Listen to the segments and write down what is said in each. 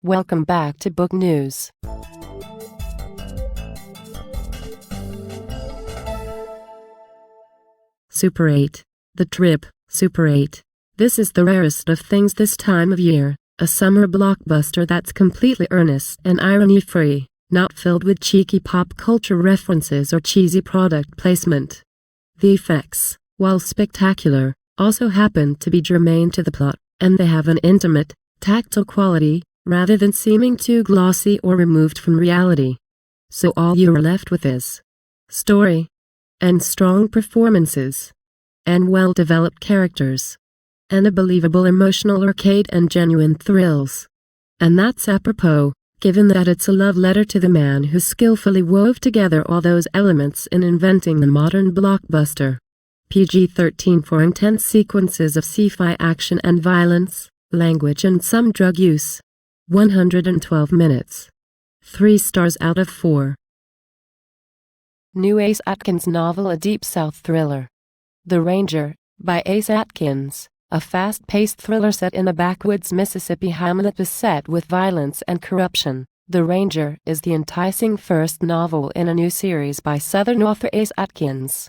Welcome back to Book News. Super 8. The Trip, Super 8. This is the rarest of things this time of year, a summer blockbuster that's completely earnest and irony-free, not filled with cheeky pop culture references or cheesy product placement. The effects, while spectacular, also happen to be germane to the plot, and they have an intimate, tactile quality, rather than seeming too glossy or removed from reality. So all you are left with is story, and strong performances, and well-developed characters, and a believable emotional arcade and genuine thrills. And that's apropos, given that it's a love letter to the man who skillfully wove together all those elements in inventing the modern blockbuster. PG-13 for intense sequences of sci-fi action and violence, language and some drug use. 112 minutes. 3 stars out of 4. New Ace Atkins novel, a Deep South thriller. The Ranger, by Ace Atkins, a fast-paced thriller set in a backwoods Mississippi hamlet beset with violence and corruption. The Ranger is the enticing first novel in a new series by Southern author Ace Atkins.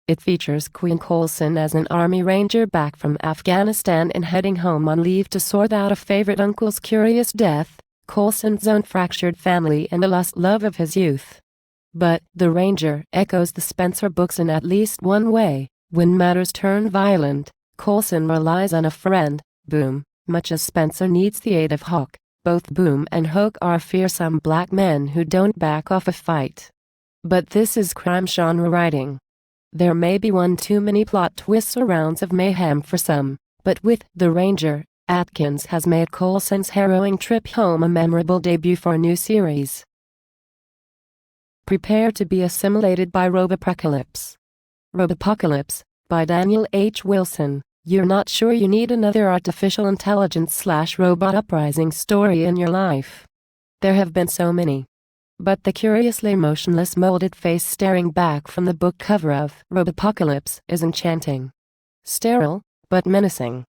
It features Quinn Coulson as an Army Ranger back from Afghanistan and heading home on leave to sort out a favorite uncle's curious death, Coulson's own fractured family and the lost love of his youth. But The Ranger echoes the Spencer books in at least one way. When matters turn violent, Coulson relies on a friend, Boom, much as Spencer needs the aid of Hawk. Both Boom and Hawk are fearsome black men who don't back off a fight. But this is crime genre writing. There may be one too many plot twists or rounds of mayhem for some, but with The Ranger, Atkins has made Coulson's harrowing trip home a memorable debut for a new series. Prepare to be assimilated by Robopocalypse. Robopocalypse, by Daniel H. Wilson. You're not sure you need another artificial intelligence/robot uprising story in your life. There have been so many. But the curiously motionless molded face staring back from the book cover of Robopocalypse is enchanting. Sterile, but menacing.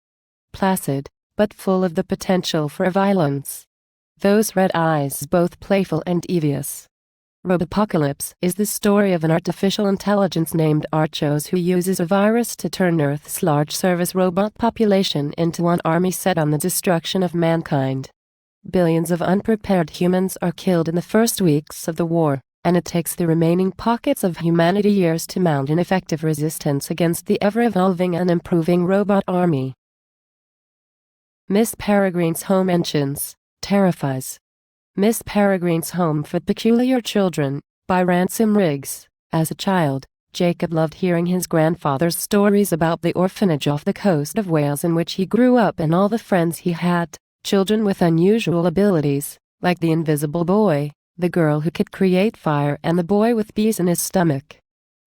Placid, but full of the potential for violence. Those red eyes both playful and devious. Robopocalypse is the story of an artificial intelligence named Archos who uses a virus to turn Earth's large service robot population into an army set on the destruction of mankind. Billions of unprepared humans are killed in the first weeks of the war, and it takes the remaining pockets of humanity years to mount an effective resistance against the ever-evolving and improving robot army. Miss Peregrine's Home Enchants, Terrifies. Miss Peregrine's Home for Peculiar Children, by Ransom Riggs. As a child, Jacob loved hearing his grandfather's stories about the orphanage off the coast of Wales in which he grew up and all the friends he had. Children with unusual abilities, like the invisible boy, the girl who could create fire and the boy with bees in his stomach.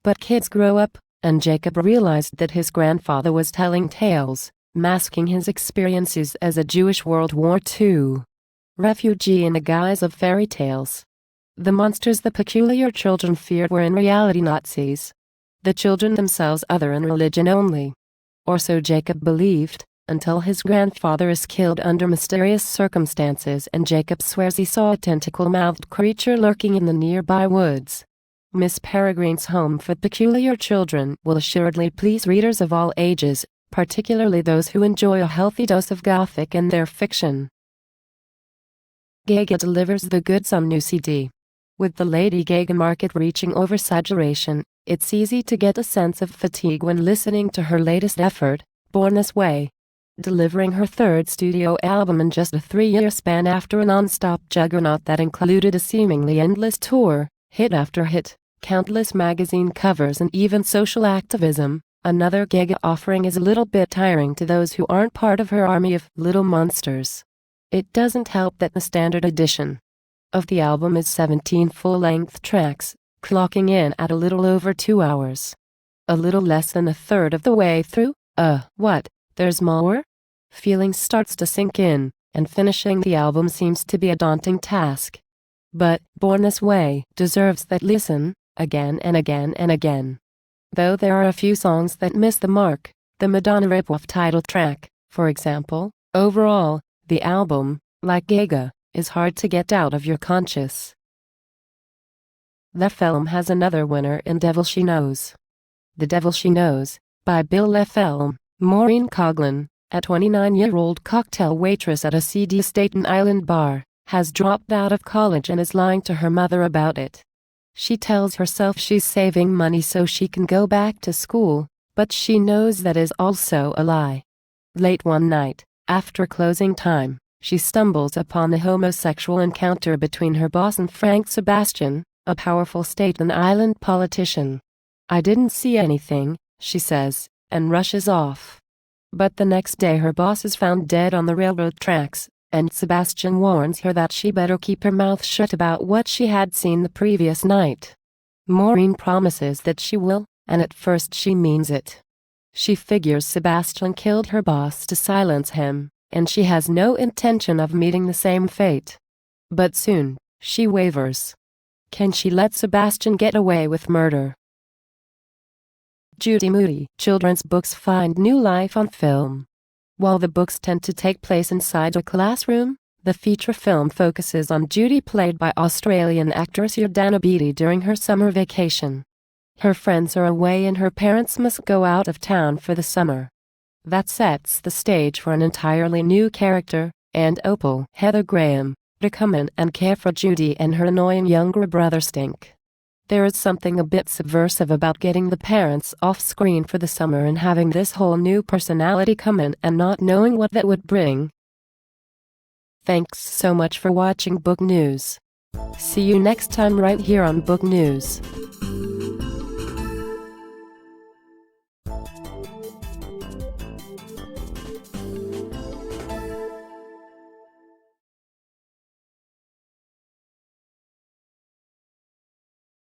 But kids grow up, and Jacob realized that his grandfather was telling tales, masking his experiences as a Jewish World War II refugee in the guise of fairy tales. The monsters the peculiar children feared were in reality Nazis. The children themselves other in religion only. Or so Jacob believed, until his grandfather is killed under mysterious circumstances and Jacob swears he saw a tentacle-mouthed creature lurking in the nearby woods. Miss Peregrine's Home for Peculiar Children will assuredly please readers of all ages, particularly those who enjoy a healthy dose of Gothic in their fiction. Gaga delivers the goods on new CD. With the Lady Gaga market reaching oversaturation, it's easy to get a sense of fatigue when listening to her latest effort, Born This Way. Delivering her third studio album in just a 3-year span after a non-stop juggernaut that included a seemingly endless tour, hit after hit, countless magazine covers and even social activism, another Gaga offering is a little bit tiring to those who aren't part of her army of little monsters. It doesn't help that the standard edition of the album is 17 full-length tracks, clocking in at a little over 2 hours. A little less than a third of the way through, what, there's more? Feeling starts to sink in, and finishing the album seems to be a daunting task. But Born This Way deserves that listen, again and again and again. Though there are a few songs that miss the mark, the Madonna rip-off title track, for example, overall, the album, like Gaga, is hard to get out of your conscious. The film has another winner in Devil She Knows. The Devil She Knows, by Bill Lefilm. Maureen Coughlin, a 29-year-old cocktail waitress at a seedy Staten Island bar, has dropped out of college and is lying to her mother about it. She tells herself she's saving money so she can go back to school, but she knows that is also a lie. Late one night, after closing time, she stumbles upon a homosexual encounter between her boss and Frank Sebastian, a powerful Staten Island politician. "I didn't see anything," she says, and rushes off. But the next day her boss is found dead on the railroad tracks, and Sebastian warns her that she better keep her mouth shut about what she had seen the previous night. Maureen promises that she will, and at first she means it. She figures Sebastian killed her boss to silence him, and she has no intention of meeting the same fate. But soon, she wavers. Can she let Sebastian get away with murder? Judy Moody. Children's books find new life on film. While the books tend to take place inside a classroom, the feature film focuses on Judy, played by Australian actress Jordana Beatty, during her summer vacation. Her friends are away and her parents must go out of town for the summer. That sets the stage for an entirely new character, and Opal, Heather Graham, to come in and care for Judy and her annoying younger brother Stink. There is something a bit subversive about getting the parents off screen for the summer and having this whole new personality come in and not knowing what that would bring. Thanks so much for watching Book News. See you next time right here on Book News.